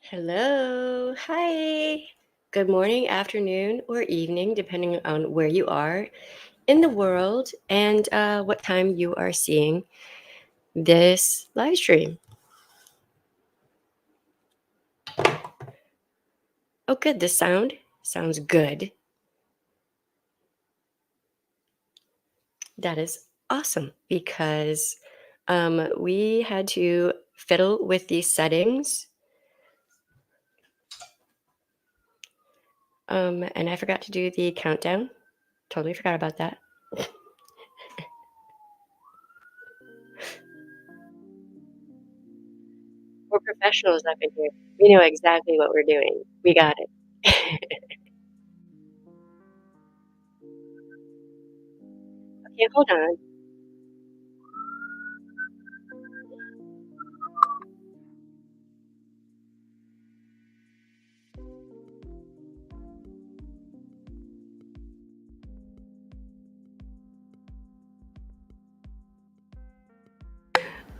Hello. Hi. Good morning, afternoon, or evening, depending on where you are in the world and what time you are seeing this live stream. Oh, good. The sound sounds good. That is awesome because we had to fiddle with these settings. And I forgot to do the countdown. Totally forgot about that. We're professionals up in here. We know exactly what we're doing. We got it. Okay, hold on.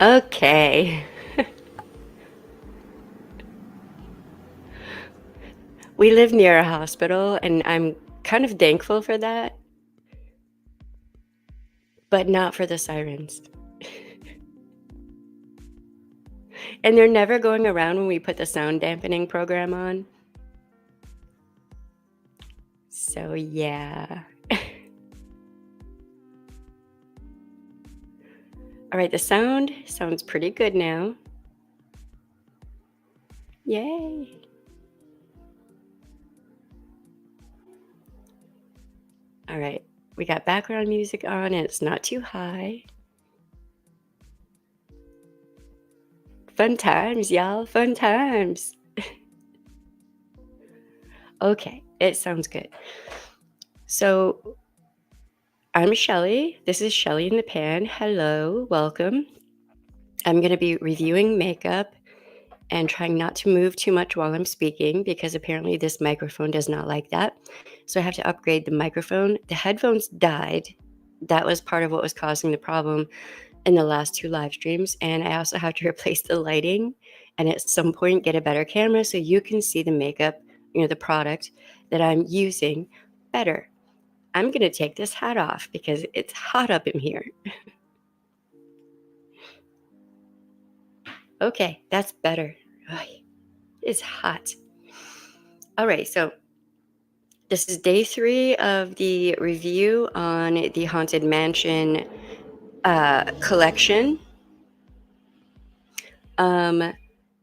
Okay. We live near a hospital, and I'm kind of thankful for that, but not for the sirens. And they're never going around when we put the sound dampening program on. So, yeah. All right, the sound sounds pretty good now. Yay. All right, we got background music on, and it's not too high. Fun times, y'all. Fun times. Okay, it sounds good. So, I'm Shelly. This is Shelly in the Pan. Hello, welcome. I'm going to be reviewing makeup and trying not to move too much while I'm speaking because apparently this microphone does not like that. So I have to upgrade the microphone. The headphones died. That was part of what was causing the problem in the last two live streams. And I also have to replace the lighting and at some point get a better camera so you can see the makeup, the product that I'm using better. I'm going to take this hat off because it's hot up in here. Okay, that's better. Ay, it's hot. All right, so this is day 3 of the review on the Haunted Mansion collection.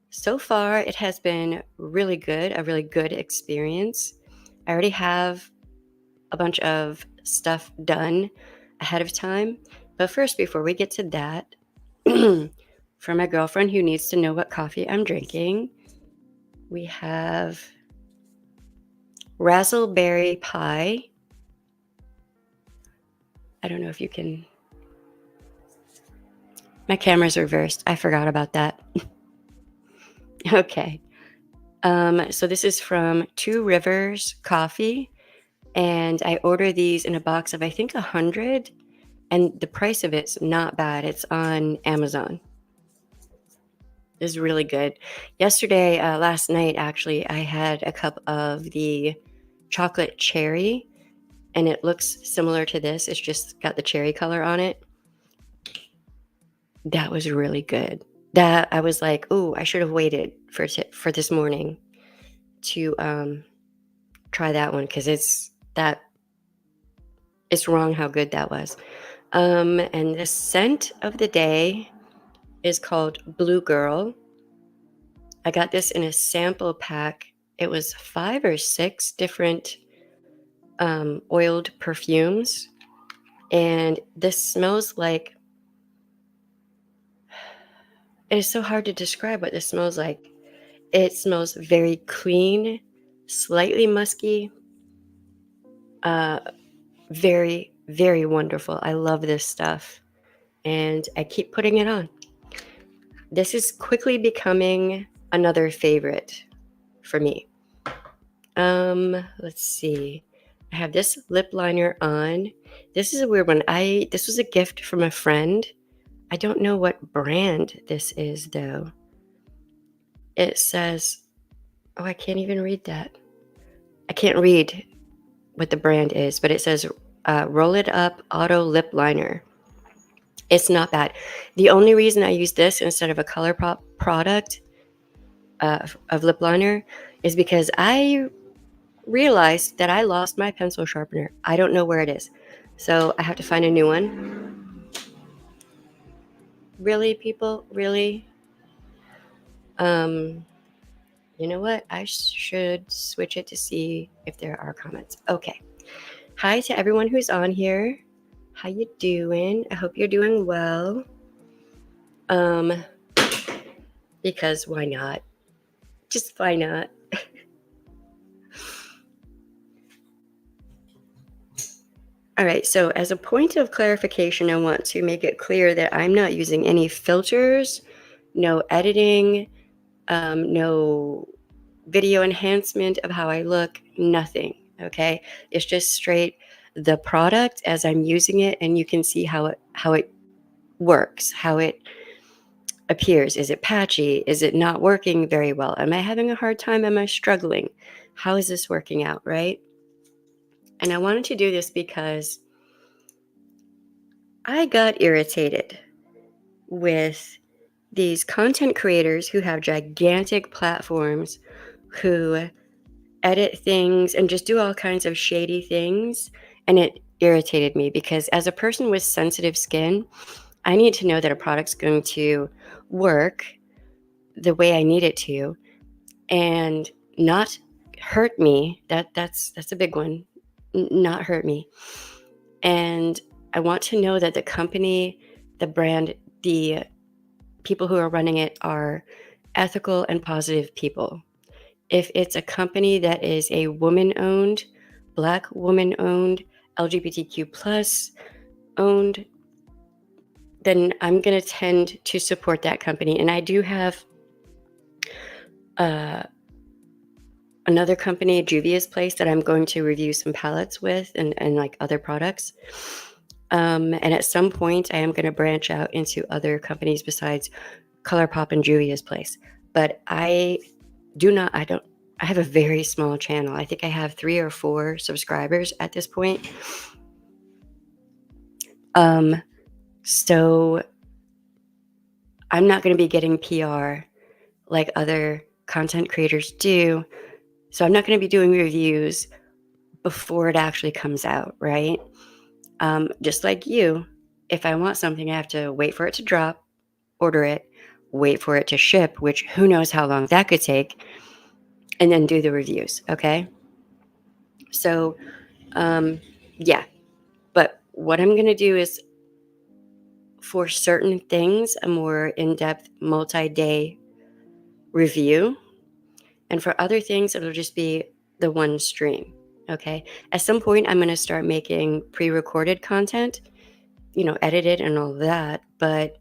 So far, it has been really good, a really good experience. I already have a bunch of stuff done ahead of time. But first, before we get to that, for my girlfriend who needs to know what coffee I'm drinking, we have raspberry pie. I don't know if you can. My camera's reversed. I forgot about that. Okay. So this is from Two Rivers Coffee, and I order these in a box of I think 100, and the price of it's not bad. It's on Amazon. It's really good. Yesterday, last night actually, I had a cup of the chocolate cherry, and it looks similar to this. It's just got the cherry color on it. That was really good. That I was like, "Oh, I should have waited for this morning to try that one because it's wrong how good that was." And the scent of the day is called Blue Girl. I got this in a sample pack. It was 5 or 6 different oiled perfumes, and this smells like. It is so hard to describe what this smells like. It smells very clean, slightly musky, very, very wonderful. I love this stuff, and I keep putting it on. This is quickly becoming another favorite for me. Let's see. I have this lip liner on. This is a weird one. This was a gift from a friend. I don't know what brand this is though. It says Oh, I can't even read that. I can't read what the brand is, but it says Roll It Up Auto Lip Liner. It's not bad. The only reason I use this instead of a ColourPop product of lip liner is because I realized that I lost my pencil sharpener. I don't know where it is. So I have to find a new one. Really, people? Really? Um, you know what? I should switch it to see if there are comments. Okay. Hi to everyone who's on here. How you doing? I hope you're doing well. Because why not? Just why not? All right, so as a point of clarification, I want to make it clear that I'm not using any filters, no editing, no video enhancement of how I look, nothing, okay? It's just straight the product as I'm using it, and you can see how it works, how it appears. Is it patchy? Is it not working very well? Am I having a hard time? Am I struggling? How is this working out, right? And I wanted to do this because I got irritated with these content creators who have gigantic platforms who edit things and just do all kinds of shady things. And it irritated me because as a person with sensitive skin, I need to know that a product's going to work the way I need it to and not hurt me. That's a big one. Not hurt me. And I want to know that the company, the brand, the people who are running it are ethical and positive people. If it's a company that is a woman-owned, Black woman-owned, LGBTQ plus owned, then I'm going to tend to support that company. And I do have uh, another company, Juvia's Place, that I'm going to review some palettes with and like other products. And at some point, I am going to branch out into other companies besides ColourPop and Juvia's Place. But I have a very small channel. I think I have 3 or 4 subscribers at this point. So I'm not going to be getting PR like other content creators do. So I'm not going to be doing reviews before it actually comes out, right? Just like you, if I want something, I have to wait for it to drop, order it, wait for it to ship, which who knows how long that could take, and then do the reviews, okay? So, yeah. But what I'm going to do is for certain things, a more in-depth multi-day review. And for other things, it'll just be the one stream. Okay. At some point, I'm going to start making pre-recorded content, edited and all that. But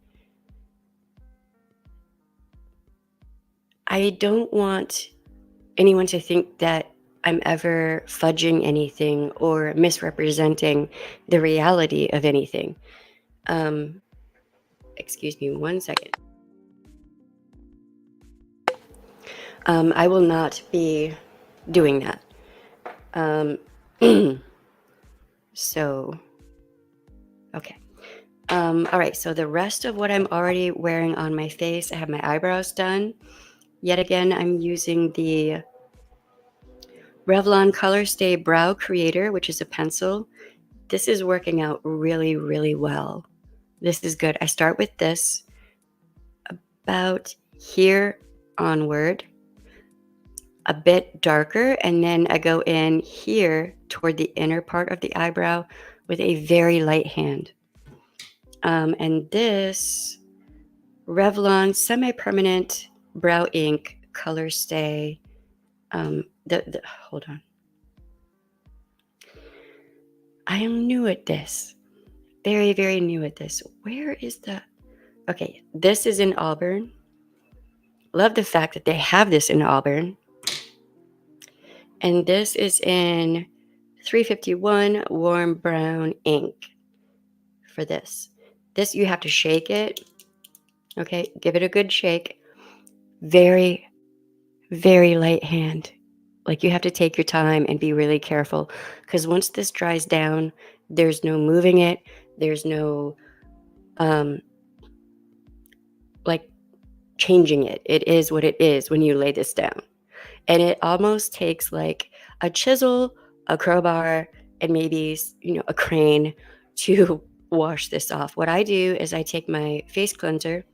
I don't want anyone to think that I'm ever fudging anything or misrepresenting the reality of anything. Excuse me 1 second. I will not be doing that. So, okay. All right, so the rest of what I'm already wearing on my face, I have my eyebrows done. Yet again, I'm using the Revlon Color Stay Brow Creator, which is a pencil. This is working out really, really well. This is good. I start with this about here onward, a bit darker, and then I go in here toward the inner part of the eyebrow with a very light hand. And this Revlon Semi-Permanent Brow Ink Color Stay. Hold on. I am new at this. Very, very new at this. Where is the... Okay, this is in Auburn. Love the fact that they have this in Auburn. And this is in 351 Warm Brown Ink for this. This, you have to shake it. Okay, give it a good shake. Very, very light hand. Like, you have to take your time and be really careful, because once this dries down, there's no moving it. There's no, um, like, changing it. It is what it is when you lay this down. And it almost takes, like, a chisel, a crowbar, and maybe, a crane to wash this off. What I do is I take my face cleanser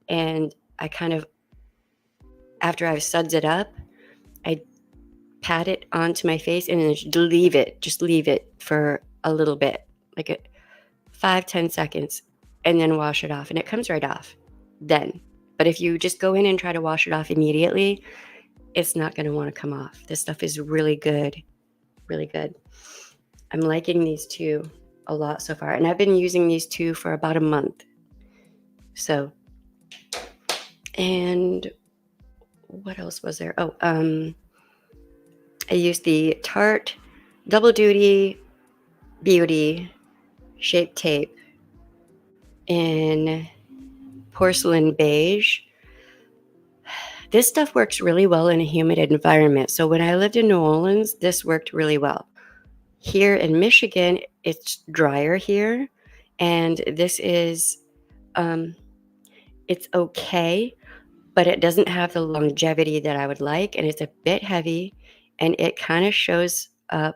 and I kind of, after I've suds it up, I pat it onto my face and then just leave it for a little bit, like 5-10 seconds, and then wash it off. And it comes right off then. But if you just go in and try to wash it off immediately, it's not going to want to come off. This stuff is really good, really good. I'm liking these two a lot so far. And I've been using these two for about a month. So, and what else was there? Oh, I used the Tarte Double Duty Beauty Shape Tape in porcelain beige. This stuff works really well in a humid environment. So when I lived in New Orleans, this worked really well. Here in Michigan, it's drier here, and this is, it's okay, but it doesn't have the longevity that I would like, and it's a bit heavy, and it kind of shows up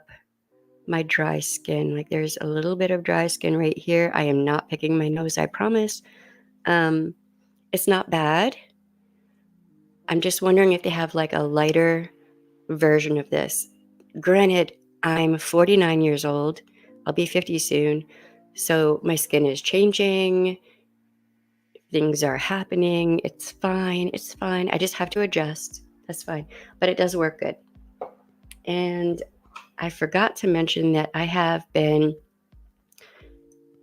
my dry skin. Like, there's a little bit of dry skin right here. I am not picking my nose, I promise. It's not bad. I'm just wondering if they have like a lighter version of this. Granted, I'm 49 years old. I'll be 50 soon. So my skin is changing. Things are happening. It's fine. It's fine. I just have to adjust. That's fine. But it does work good. And I forgot to mention that I have been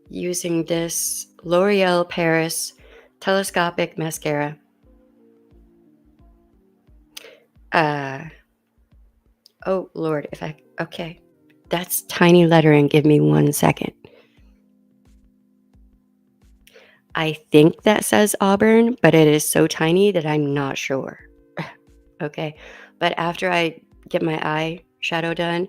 using this L'Oreal Paris telescopic mascara. Oh Lord, okay. That's tiny lettering. Give me 1 second. I think that says Auburn, but it is so tiny that I'm not sure. Okay. But after I get my eyeshadow done,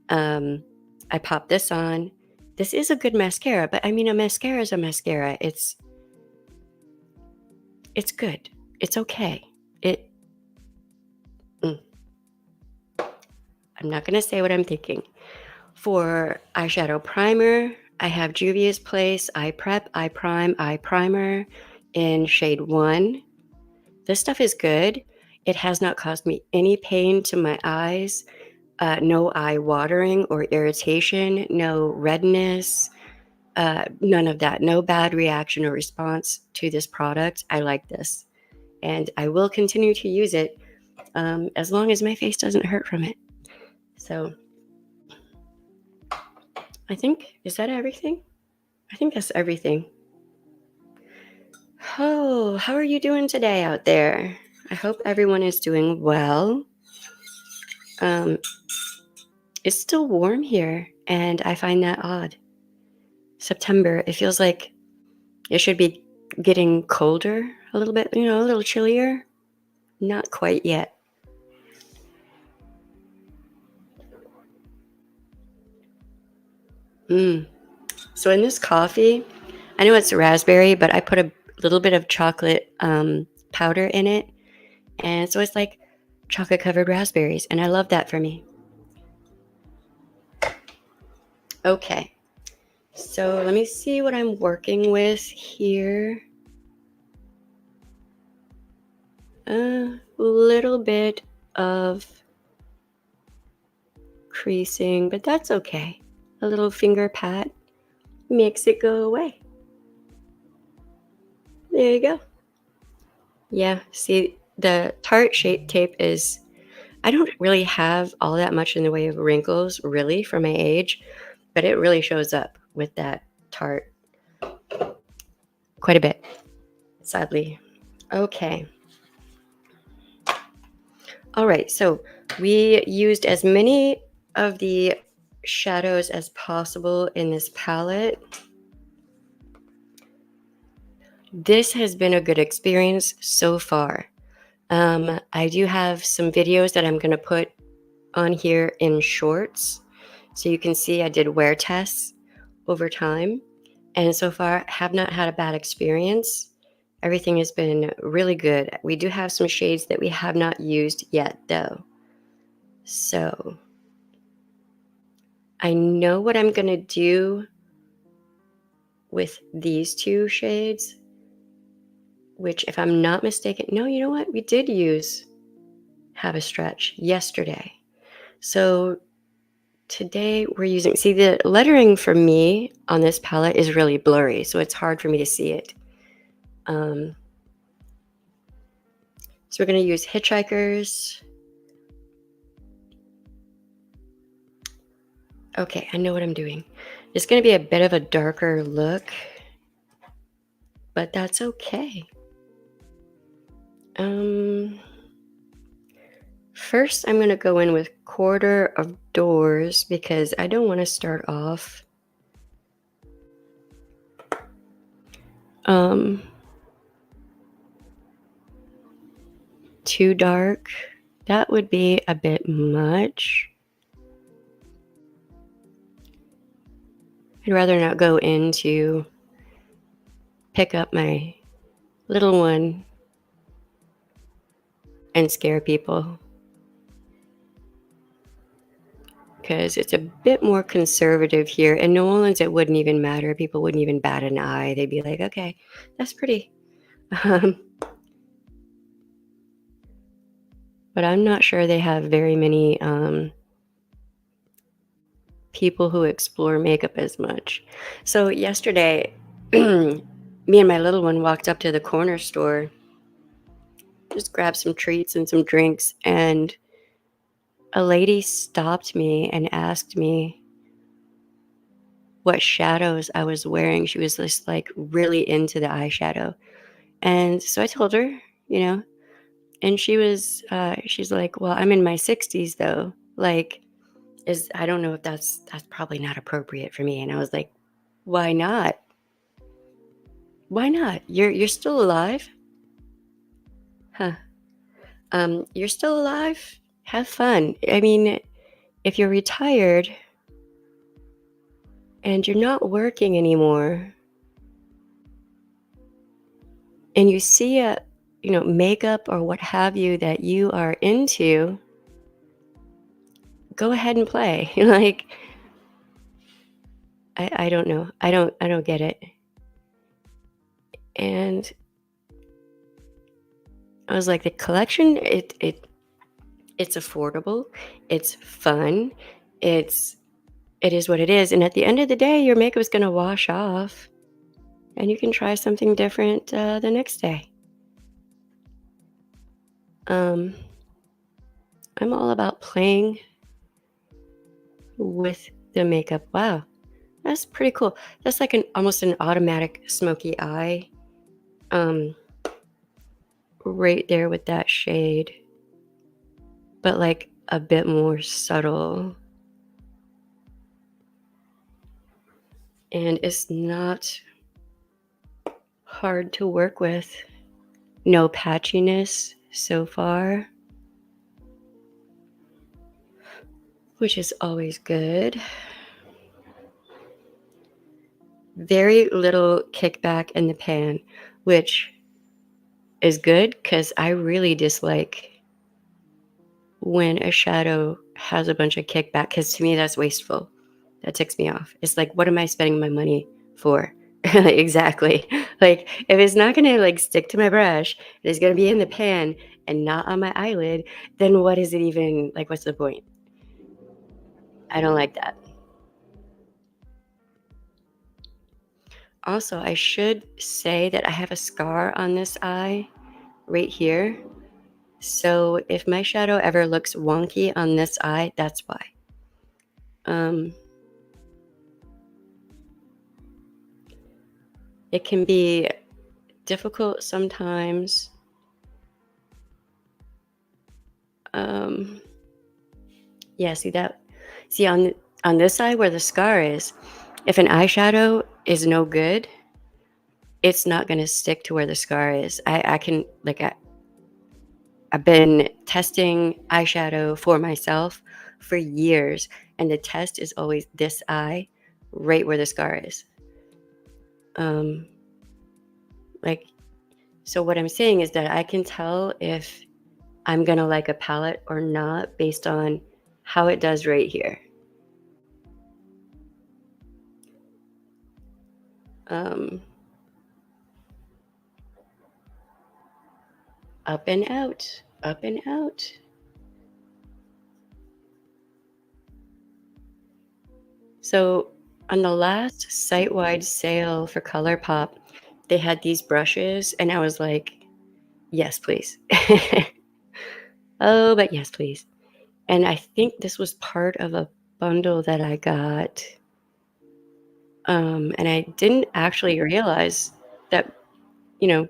I pop this on. This is a good mascara, but I mean, a mascara is a mascara. It's good. It's okay. I'm not going to say what I'm thinking. For eyeshadow primer, I have Juvia's Place Eye Prep, Eye Prime, Eye Primer in shade 1. This stuff is good. It has not caused me any pain to my eyes, no eye watering or irritation, no redness, none of that. No bad reaction or response to this product. I like this. And I will continue to use it as long as my face doesn't hurt from it. So I think, is that everything? I think that's everything. Oh, how are you doing today out there? I hope everyone is doing well. It's still warm here, and I find that odd. September, it feels like it should be getting colder a little bit, a little chillier. Not quite yet. So in this coffee, I know it's raspberry, but I put a little bit of chocolate powder in it. And so it's like chocolate covered raspberries. And I love that for me. Okay. So let me see what I'm working with here. A little bit of creasing, but that's okay. A little finger pat makes it go away. There you go. Yeah, see, the Tarte Shape Tape is, I don't really have all that much in the way of wrinkles, really, for my age, but it really shows up with that Tarte quite a bit, sadly. Okay. All right, so we used as many of the shadows as possible in this palette. This has been a good experience so far. I do have some videos that I'm going to put on here in shorts. So you can see I did wear tests over time. And so far, have not had a bad experience. Everything has been really good. We do have some shades that we have not used yet, though. So I know what I'm going to do with these two shades, which, if I'm not mistaken, no, you know what? We did use Have a Stretch yesterday. So today we're using, see, the lettering for me on this palette is really blurry, so it's hard for me to see it. So we're going to use Hitchhikers. Okay, I know what I'm doing. It's going to be a bit of a darker look, but that's okay. First, I'm going to go in with Quarter of Doors because I don't want to start off too dark. That would be a bit much. I'd rather not go in to pick up my little one and scare people, because it's a bit more conservative here. In New Orleans, it wouldn't even matter. People wouldn't even bat an eye. They'd be like, okay, that's pretty. But I'm not sure they have very many people who explore makeup as much. So yesterday, me and my little one walked up to the corner store, just grabbed some treats and some drinks, and a lady stopped me and asked me what shadows I was wearing. She was just like really into the eyeshadow. And so I told her, you know, and she's like, well, I'm in my 60s though. Like, I don't know if that's probably not appropriate for me. And I was like, why not? Why not? You're still alive? Huh. You're still alive? Have fun. I mean, if you're retired and you're not working anymore and you see a, makeup or what have you that you are into, go ahead and play. Like, I don't know. I don't get it. And I was like, the collection, it's affordable, it's fun, it is what it is. And at the end of the day, your makeup is going to wash off and you can try something different the next day. I'm all about playing with the makeup. Wow, that's pretty cool. That's like almost an automatic smoky eye. Right there with that shade, but like a bit more subtle. And it's not hard to work with. No patchiness so far, which is always good. Very little kickback in the pan, which is good because I really dislike when a shadow has a bunch of kickback, because to me that's wasteful. That ticks me off. It's like, what am I spending my money for? Exactly. Like, if it's not gonna like stick to my brush, it's gonna be in the pan and not on my eyelid, then what is it even, like, what's the point? I don't like that. Also, I should say that I have a scar on this eye right here. So if my shadow ever looks wonky on this eye, that's why. It can be difficult sometimes. Yeah, see on this side where the scar is, if an eyeshadow is no good, it's not going to stick to where the scar is. I can, like, I've been testing eyeshadow for myself for years, and the test is always this eye, right where the scar is. Um, like, so what I'm saying is that I can tell if I'm gonna like a palette or not based on how it does right here. Um, Up and out, up and out. So on the last site-wide sale for ColourPop, they had these brushes, and I was like, "Yes, please." Oh, but yes, please. And I think this was part of a bundle that I got, and I didn't actually realize that, you know,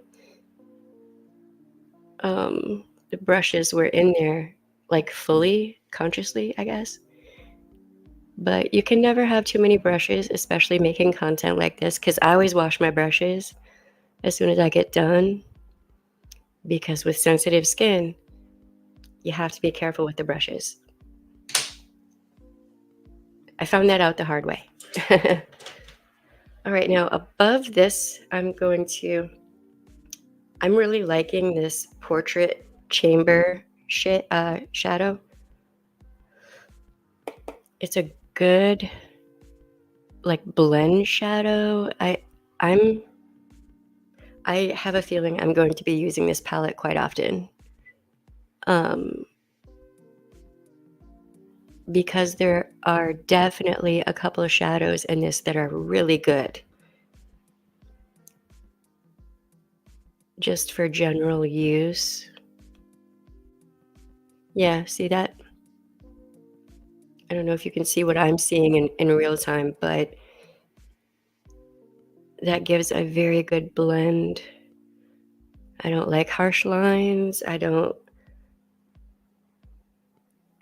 the brushes were in there, like, fully, consciously, I guess. But you can never have too many brushes, especially making content like this, because I always wash my brushes as soon as I get done, because with sensitive skin, you have to be careful with the brushes. I found that out the hard way. All right, now above this, I'm really liking this portrait chamber shadow. It's a good like blend shadow. I'm I have a feeling I'm going to be using this palette quite often. Um, because there are definitely a couple of shadows in this that are really good just for general use. Yeah, see that? I don't know if you can see what I'm seeing in real time, but that gives a very good blend. I don't like harsh lines. I don't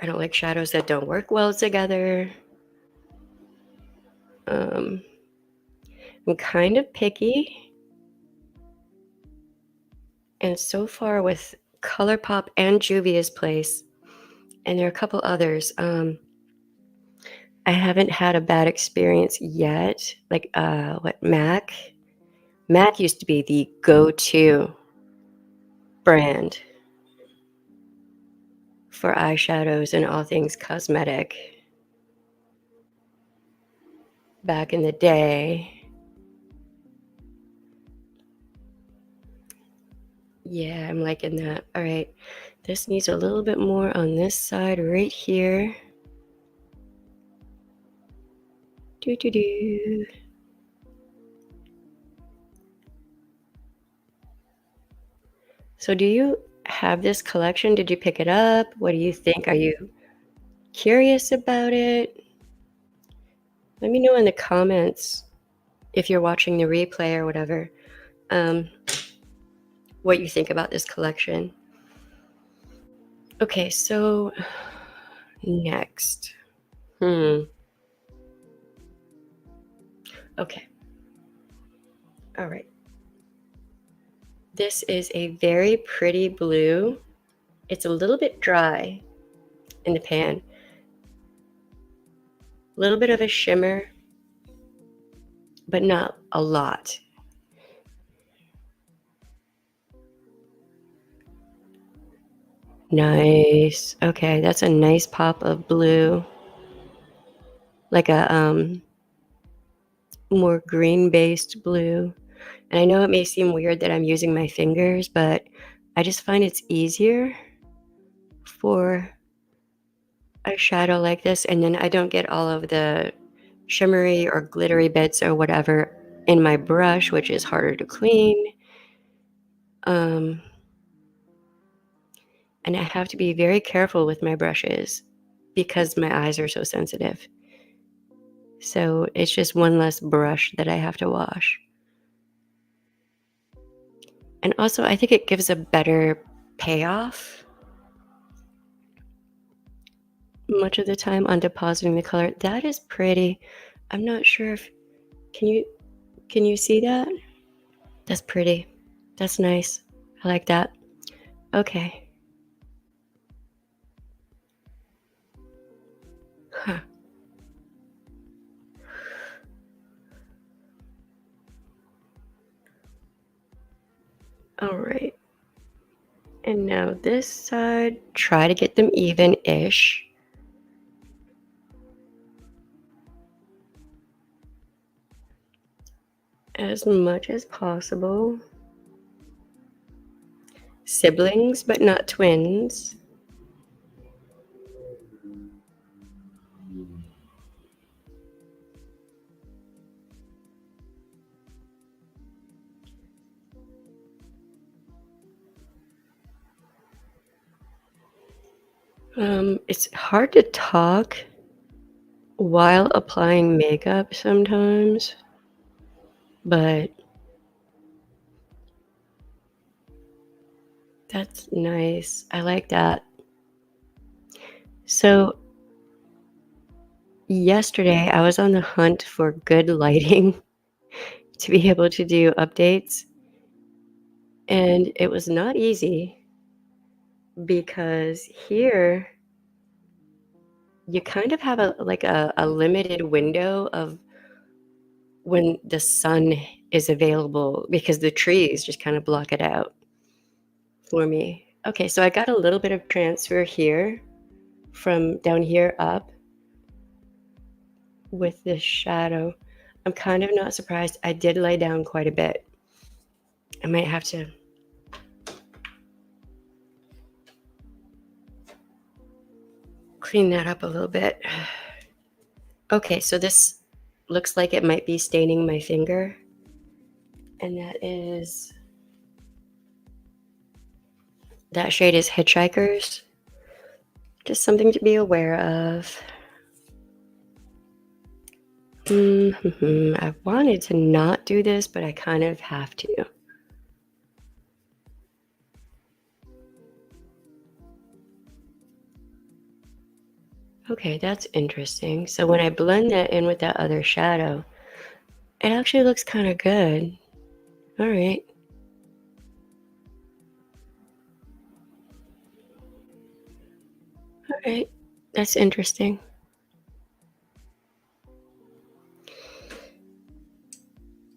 like shadows that don't work well together. Um, I'm kind of picky, and so far with ColourPop and Juvia's Place, and there are a couple others, I haven't had a bad experience yet. Like, what, MAC? MAC used to be the go-to brand for eyeshadows and all things cosmetic back in the day. Yeah, I'm liking that. All right, this needs a little bit more on this side right here. Do do do. So do you have this collection? Did you pick it up? What do you think? Are you curious about it? Let me know in the comments if you're watching the replay or whatever, um, what you think about this collection. Okay, so next. Hmm. Okay. All right. This is a very pretty blue. It's a little bit dry in the pan. A little bit of a shimmer, but not a lot. Nice. Okay, that's a nice pop of blue. Like a more green-based blue. And I know it may seem weird that I'm using my fingers, but I just find it's easier for a shadow like this, and then I don't get all of the shimmery or glittery bits or whatever in my brush, which is harder to clean. Um, and I have to be very careful with my brushes because my eyes are so sensitive. So it's just one less brush that I have to wash. And also, I think it gives a better payoff much of the time on depositing the color. That is pretty. I'm not sure if can you can you see that? That's pretty. That's nice. I like that. Okay. All right. And now this side, try to get them even-ish as much as possible. Siblings, but not twins. It's hard to talk while applying makeup sometimes, but that's nice. I like that. So yesterday, I was on the hunt for good lighting to be able to do updates, and it was not easy because here you kind of have a limited window of when the sun is available because the trees just kind of block it out for me. Okay, so I got a little bit of transfer here from down here up with this shadow. I'm kind of not surprised. I did lay down quite a bit. I might have to clean that up a little bit. Okay, so this looks like it might be staining my finger. And that shade is Hitchhikers. Just something to be aware of. I wanted to not do this, but I kind of have to. Okay, that's interesting. So when I blend that in with that other shadow, it actually looks kind of good. All right. All right. That's interesting.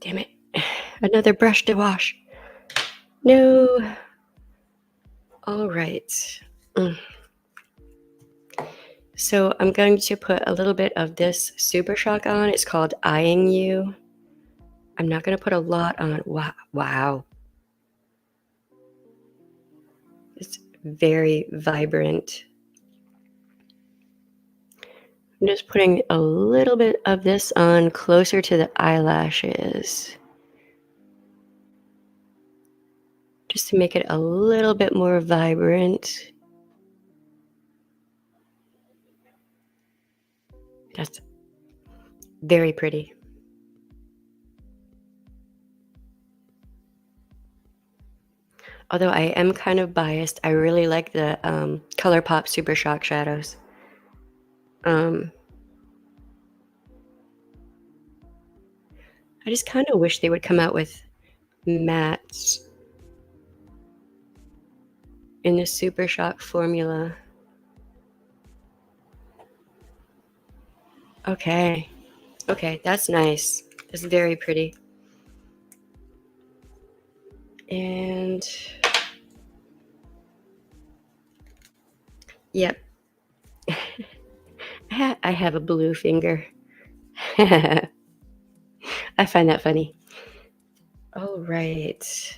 Damn it. Another brush to wash. No. All right. Mm. So I'm going to put a little bit of this Super Shock on. It's called Eyeing You. I'm not going to put a lot on. Wow. Wow. It's very vibrant. I'm just putting a little bit of this on closer to the eyelashes, just to make it a little bit more vibrant. That's very pretty. Although I am kind of biased, I really like the ColourPop Super Shock shadows. Um, I just kind of wish they would come out with mattes in the Super Shock formula. Okay. Okay, that's nice. That's very pretty. And yep, I have a blue finger. I find that funny. All right.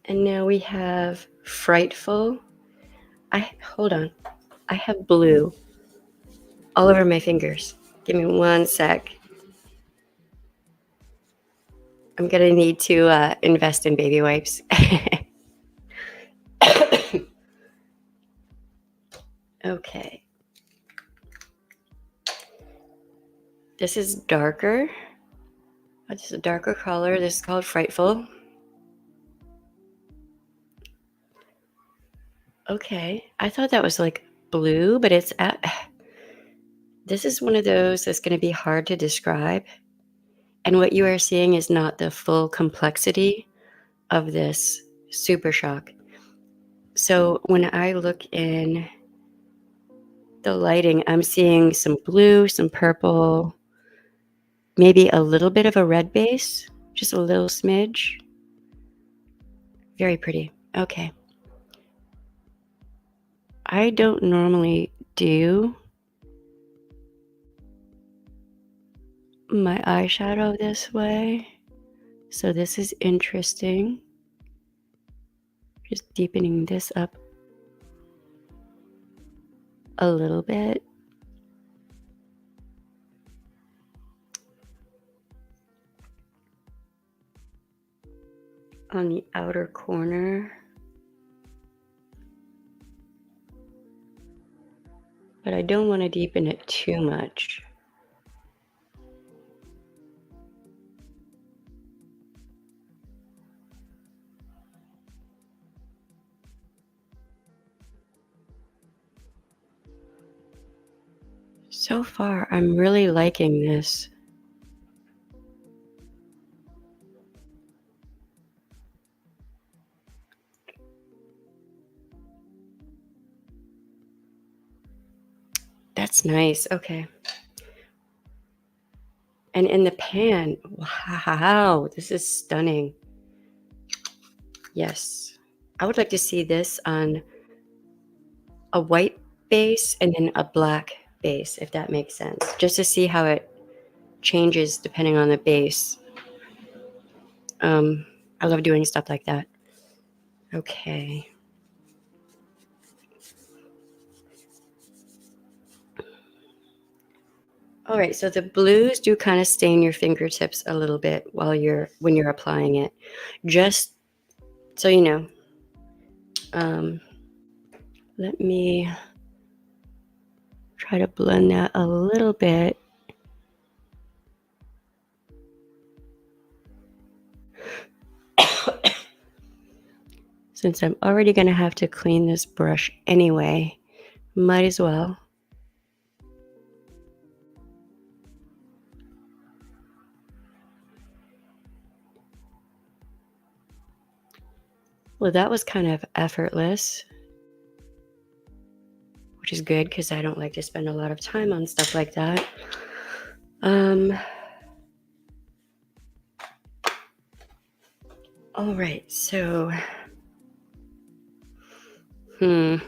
And now we have frightful. Hold on. I have blue all over my fingers. Give me one sec. I'm gonna need to invest in baby wipes. Okay. This is darker. This is a darker color. This is called Frightful. Okay. I thought that was like blue, but this is one of those that's going to be hard to describe. And what you are seeing is not the full complexity of this Super Shock. So when I look in the lighting, I'm seeing some blue, some purple, maybe a little bit of a red base, just a little smidge. Very pretty. Okay. I don't normally do my eyeshadow this way, so this is interesting. Just deepening this up a little bit. On the outer corner. But I don't want to deepen it too much. So far, I'm really liking this. That's nice. Okay. And in the pan, wow, this is stunning. Yes. I would like to see this on a white base and then a black base, if that makes sense, just to see how it changes depending on the base. I love doing stuff like that. Okay. All right, so the blues do kind of stain your fingertips a little bit when you're applying it. Just so you know. Let me try to blend that a little bit. Since I'm already going to have to clean this brush anyway, might as well. Well, that was kind of effortless, which is good because I don't like to spend a lot of time on stuff like that. All right, so, I'm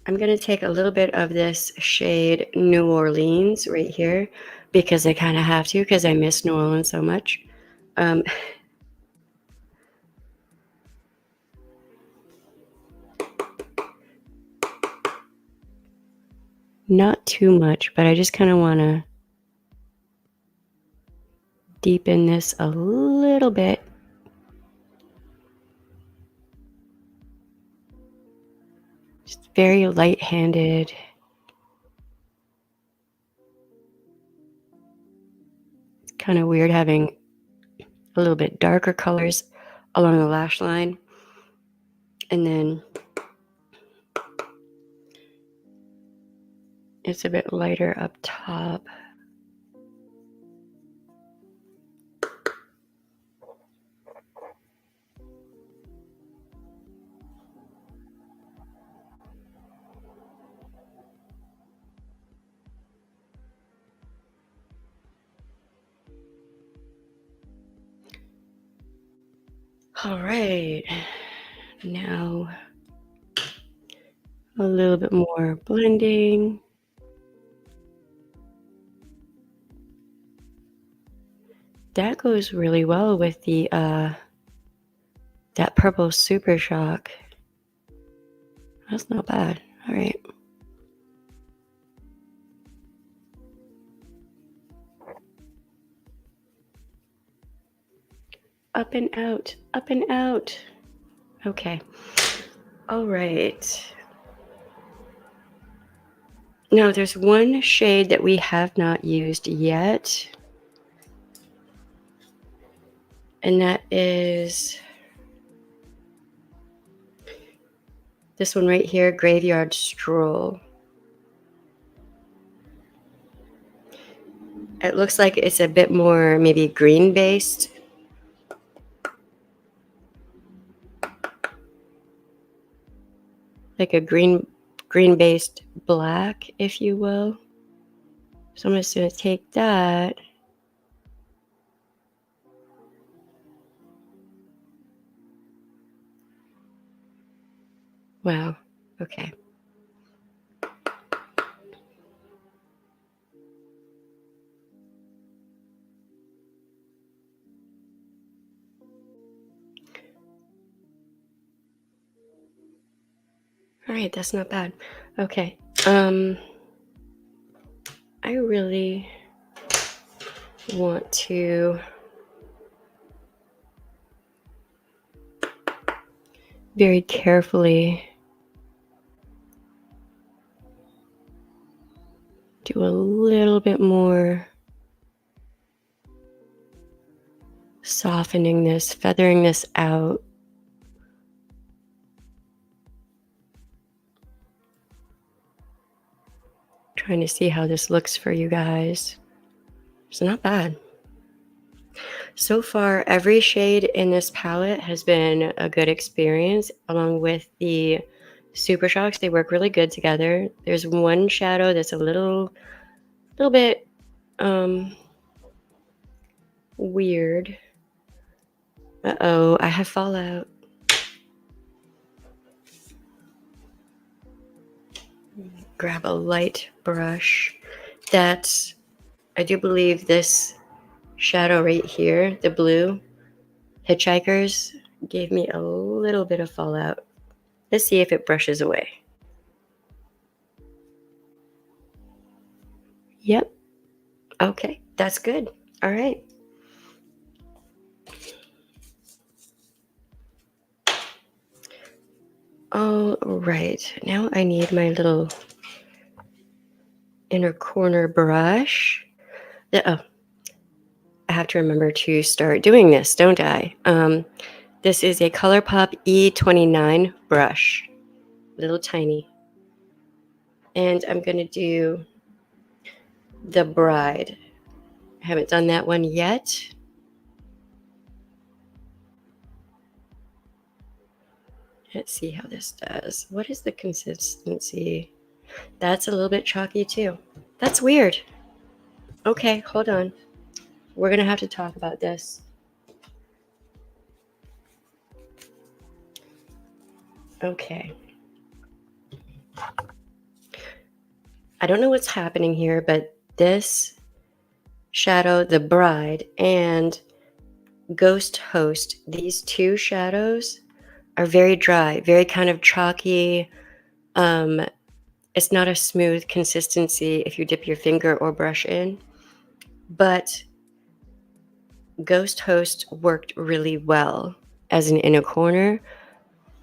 going to take a little bit of this shade New Orleans right here because I kind of have to because I miss New Orleans so much. Not too much, but I just kind of want to deepen this a little bit. Just very light-handed. It's kind of weird having a little bit darker colors along the lash line. And then it's a bit lighter up top. All right, now a little bit more blending. That goes really well with the that purple Super Shock. That's not bad. All right. Up and out, up and out. Okay. All right. Now there's one shade that we have not used yet. And that is this one right here, Graveyard Stroll. It looks like it's a bit more maybe green based. Like a green based black, if you will. So I'm just going to take that Wow. Okay. All right, that's not bad. Okay. I really want to very carefully do a little bit more softening this, feathering this out. Trying to see how this looks for you guys. It's not bad. So far, every shade in this palette has been a good experience, along with the Super Shocks. They work really good together. There's one shadow that's a little bit weird. Uh-oh, I have fallout. Grab a light brush. That's, I do believe this shadow right here, the blue, Hitchhikers, gave me a little bit of fallout. Let's see if it brushes away. Yep. Okay, that's good. All right. All right. Now I need my little inner corner brush. Oh, I have to remember to start doing this, don't I? This is a ColourPop E29 brush, little tiny. And I'm going to do the Bride. I haven't done that one yet. Let's see how this does. What is the consistency? That's a little bit chalky too. That's weird. Okay, hold on. We're going to have to talk about this. Okay. I don't know what's happening here, but this shadow, the Bride, and Ghost Host, these two shadows are very dry, very kind of chalky. It's not a smooth consistency if you dip your finger or brush in, but Ghost Host worked really well as an inner corner.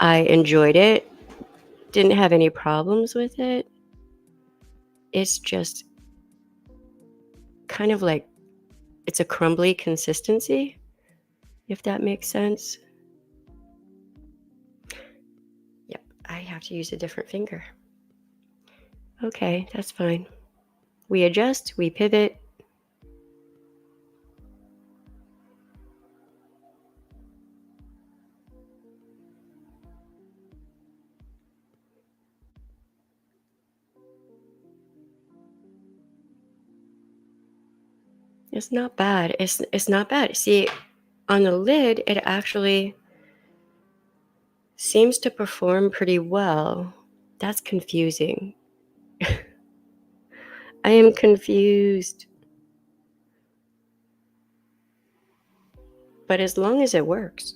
I enjoyed it. Didn't have any problems with it. It's just kind of like it's a crumbly consistency, if that makes sense. Yep, I have to use a different finger. Okay, that's fine. We adjust, we pivot. It's not bad. It's not bad. See, on the lid, it actually seems to perform pretty well. That's confusing. I am confused. But as long as it works.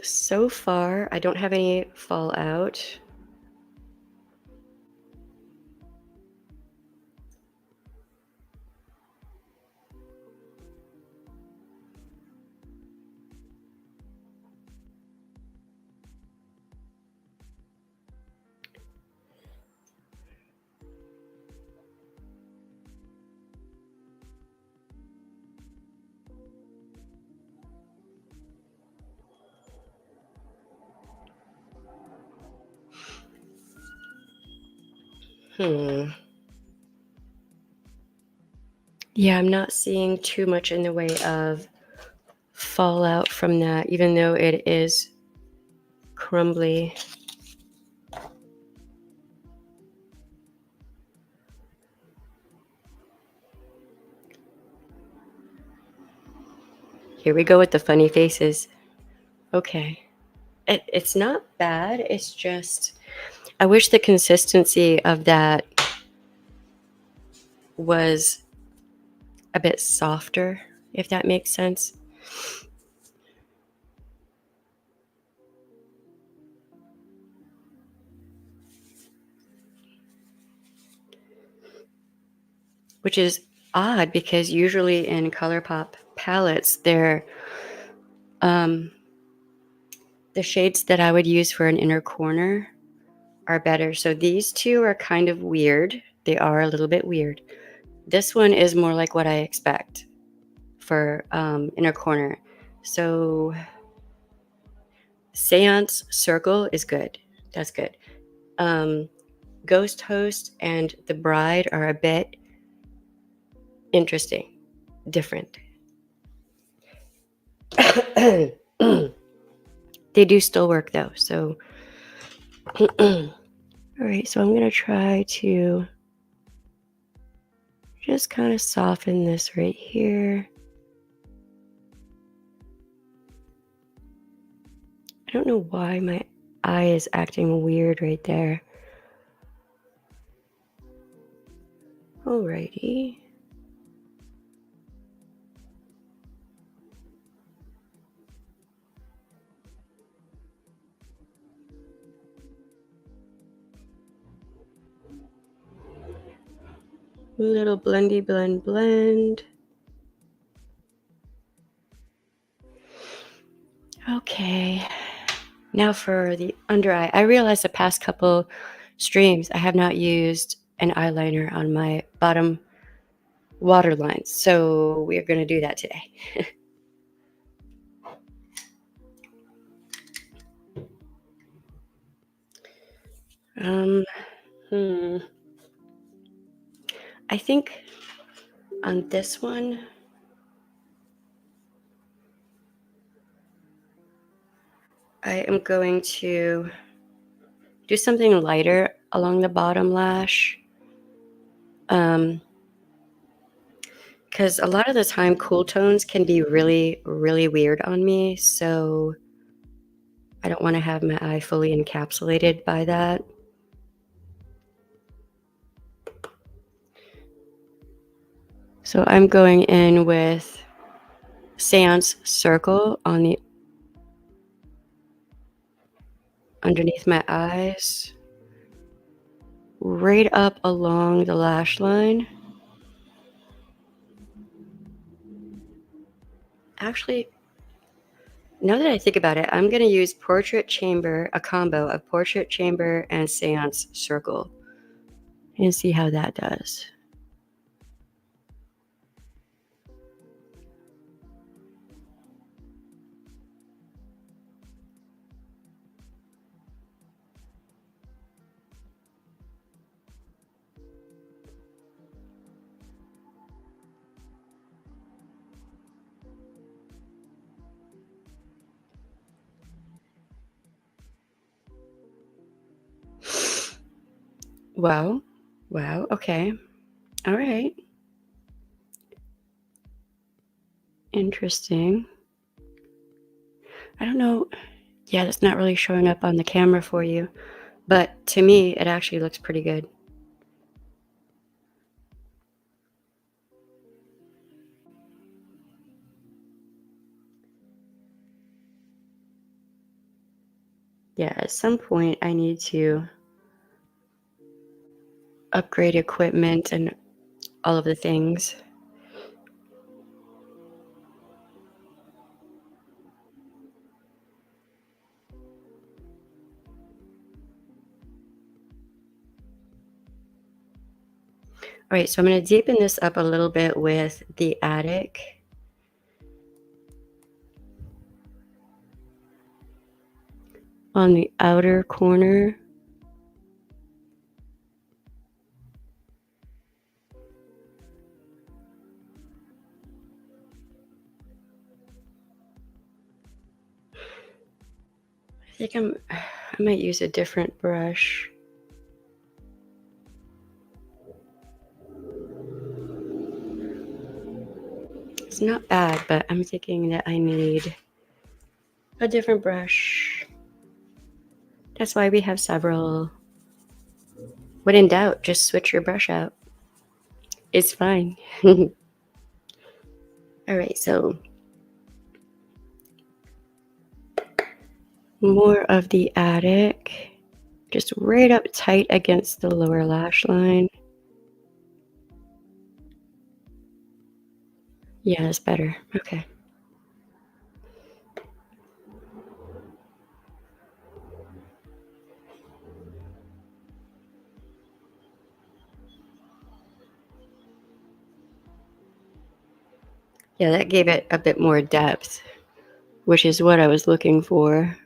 So far, I don't have any fallout. Yeah, I'm not seeing too much in the way of fallout from that, even though it is crumbly. Here we go with the funny faces. Okay. It's not bad. It's just, I wish the consistency of that was a bit softer, if that makes sense. Which is odd because usually in ColourPop palettes, um, the shades that I would use for an inner corner are better. So these two are kind of weird. They are a little bit weird. This one is more like what I expect for inner corner. So Seance Circle is good. That's good. Ghost Host and The Bride are a bit interesting, different. They do still work though. So, all right. So I'm going to try to just kind of soften this right here. I don't know why my eye is acting weird right there. Alrighty. Little blendy blend. Okay. Now for the under eye. I realized the past couple streams I have not used an eyeliner on my bottom waterline. So we're going to do that today. Hmm. I think on this one, I am going to do something lighter along the bottom lash. Because a lot of the time, cool tones can be really, really weird on me. So I don't want to have my eye fully encapsulated by that. So I'm going in with Seance Circle on the underneath my eyes, right up along the lash line. Actually, now that I think about it, I'm going to use Portrait Chamber, a combo of Portrait Chamber and Seance Circle, and see how that does. Wow. Wow. Okay. All right. Interesting. I don't know. Yeah, that's not really showing up on the camera for you, but to me, it actually looks pretty good. Yeah, at some point, I need to upgrade equipment and all of the things. All right, so I'm going to deepen this up a little bit with the Attic. On the outer corner. I think I might use a different brush. It's not bad, but I'm thinking that I need a different brush. That's why we have several. When in doubt, just switch your brush out. It's fine. All right, so more of the attic, just right up tight against the lower lash line. Yeah, that's better. Okay. Yeah, that gave it a bit more depth, which is what I was looking for.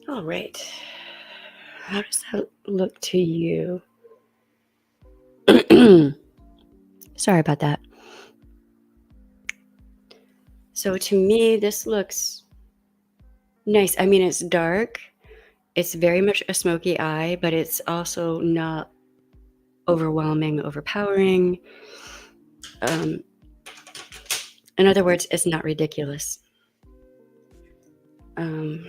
All right. How does that look to you? Sorry about that. So to me, this looks nice. I mean, it's dark. It's very much a smoky eye, but it's also not overwhelming, overpowering. Um, in other words, it's not ridiculous, um,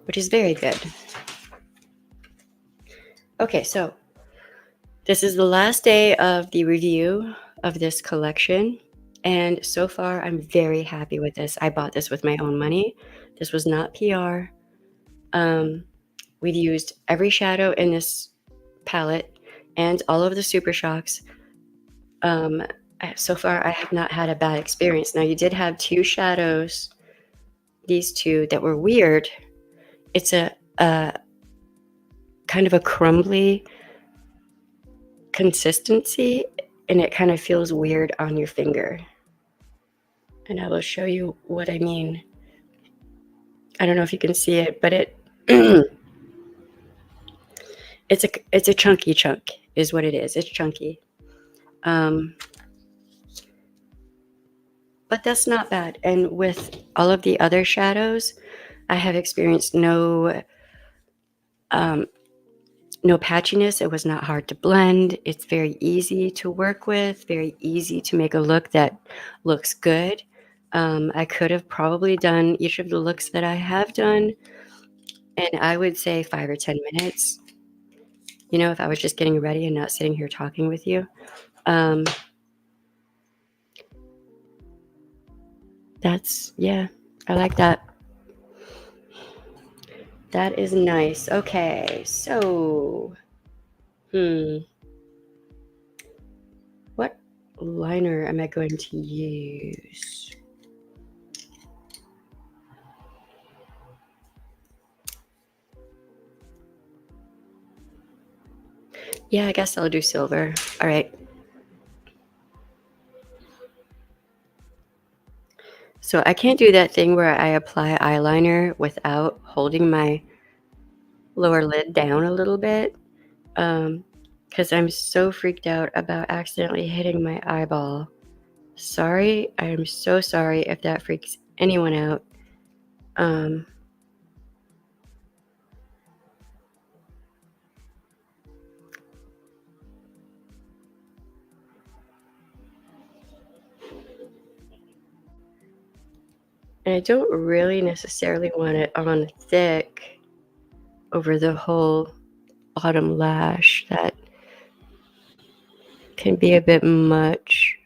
which is very good. Okay, so this is the last day of the review of this collection. And so far, I'm very happy with this. I bought this with my own money. This was not PR. We've used every shadow in this palette and all of the Super Shocks. So far, I have not had a bad experience. Now, you did have two shadows, these two, that were weird. It's a kind of a crumbly consistency, and it kind of feels weird on your finger. And I will show you what I mean. I don't know if you can see it, but it it's a chunky chunk is what it is. It's chunky. But that's not bad. And with all of the other shadows, I have experienced no patchiness. It was not hard to blend. It's very easy to work with, very easy to make a look that looks good. I could have probably done each of the looks that I have done, and I would say 5 or 10 minutes, if I was just getting ready and not sitting here talking with you. Yeah, I like that. That is nice. Okay, so, what liner am I going to use? Yeah, I guess I'll do silver. All right. So I can't do that thing where I apply eyeliner without holding my lower lid down a little bit, because I'm so freaked out about accidentally hitting my eyeball. Sorry, I'm so sorry if that freaks anyone out. And I don't really necessarily want it on thick over the whole bottom lash. That can be a bit much.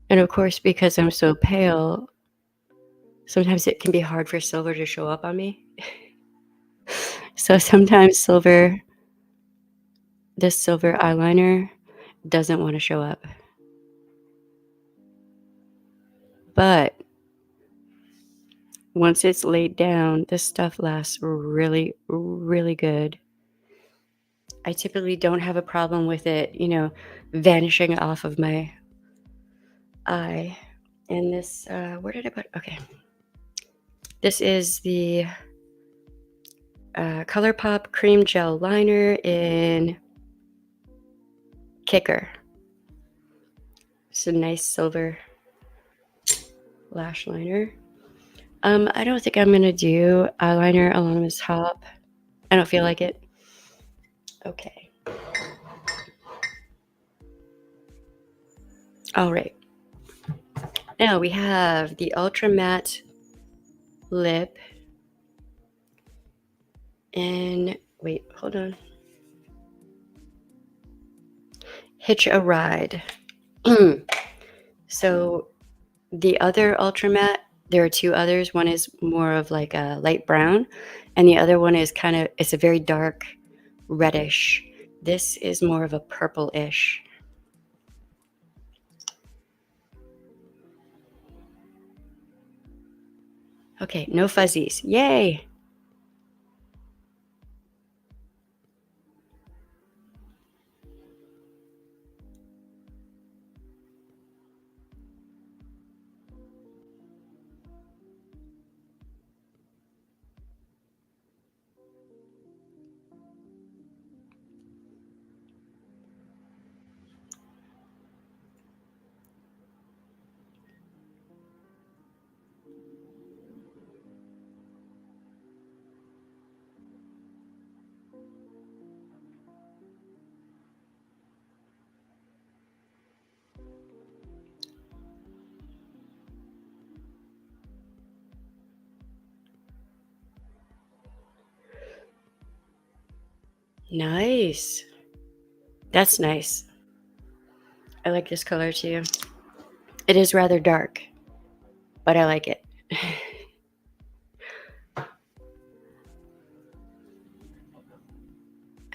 And of course, because I'm so pale, sometimes it can be hard for silver to show up on me. So sometimes this silver eyeliner doesn't want to show up. But once it's laid down, this stuff lasts really, really good. I typically don't have a problem with it, vanishing off of my eye. And this, where did I put? Okay. This is the ColourPop Cream Gel Liner in Kicker. It's a nice silver lash liner. I don't think I'm going to do eyeliner along this top. I don't feel like it. Okay. All right. Now we have the Ultra Matte Lip. And wait, hold on. Hitch a Ride. So the other Ultra Matte, there are two others. One is more of like a light brown, and the other one is it's a very dark reddish. This is more of a purple-ish. Okay, no fuzzies. Yay! Nice. That's nice. I like this color too. It is rather dark, but I like it.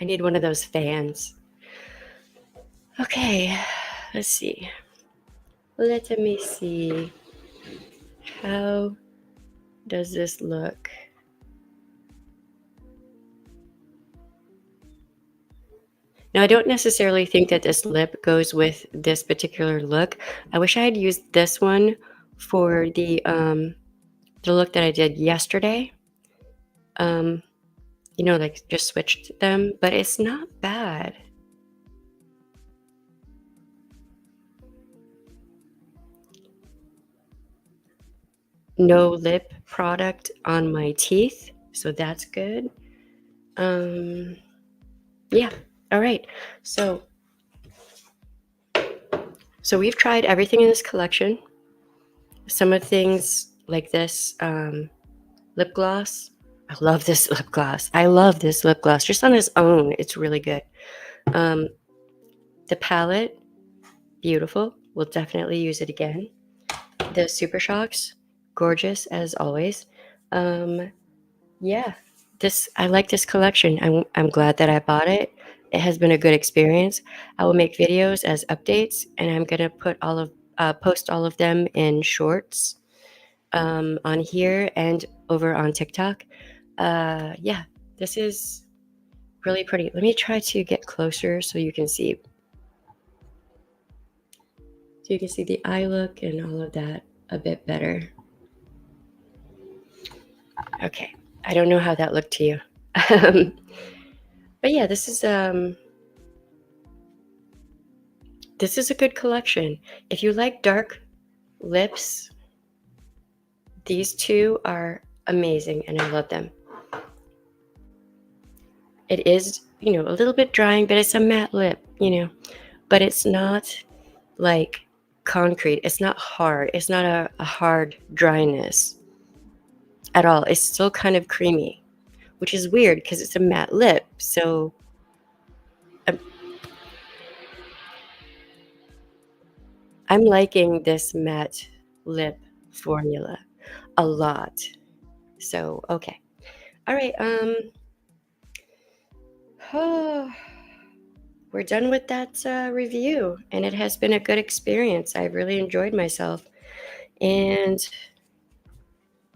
I need one of those fans. Okay, let's see. Let me see. How does this look? Now, I don't necessarily think that this lip goes with this particular look. I wish I had used this one for the look that I did yesterday. Like just switched them, but it's not bad. No lip product on my teeth, so that's good. Yeah. All right. So we've tried everything in this collection. Some of the things like this lip gloss. I love this lip gloss. I love this lip gloss. Just on its own, it's really good. The palette, beautiful. We'll definitely use it again. The Super Shocks, gorgeous as always. Yeah, I like this collection. I'm glad that I bought it. It has been a good experience. I will make videos as updates, and I'm gonna post all of them in shorts on here and over on TikTok. Yeah, this is really pretty. Let me try to get closer so you can see. So you can see the eye look and all of that a bit better. Okay, I don't know how that looked to you. But yeah, this is a good collection. If you like dark lips, these two are amazing and I love them. It is, a little bit drying, but it's a matte lip, but it's not like concrete. It's not hard. It's not a hard dryness at all. It's still kind of creamy, which is weird because it's a matte lip. So I'm liking this matte lip formula a lot. So, okay. All right. We're done with that review, and it has been a good experience. I've really enjoyed myself, and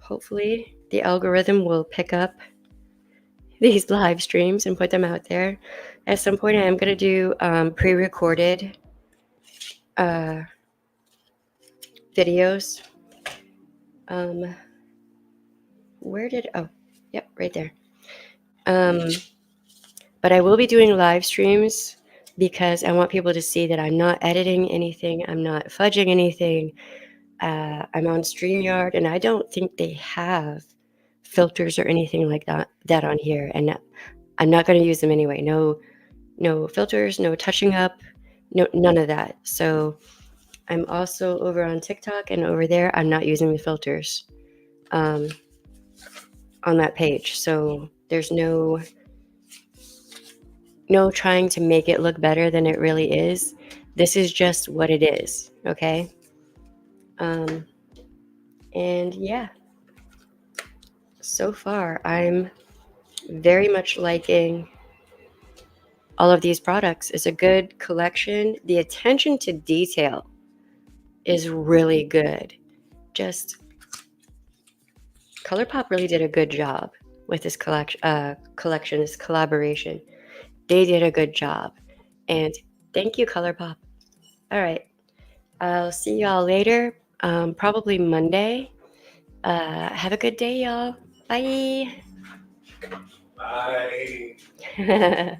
hopefully the algorithm will pick up these live streams and put them out there. At some point, I am going to do pre-recorded videos. Oh, yep, right there. But I will be doing live streams because I want people to see that I'm not editing anything, I'm not fudging anything. I'm on StreamYard, and I don't think they have filters or anything like that on here, and I'm not going to use them anyway. No filters, no touching up, none of that. So I'm also over on TikTok, and over there I'm not using the filters on that page. So there's no trying to make it look better than it really is. This is just what it is, okay? And yeah, so far I'm very much liking all of these products. It's a good collection. The attention to detail is really good. Just ColourPop really did a good job with this collection, this collaboration. They did a good job. And thank you, ColourPop. All right. I'll see y'all later, probably Monday. Have a good day, y'all. Bye. Bye.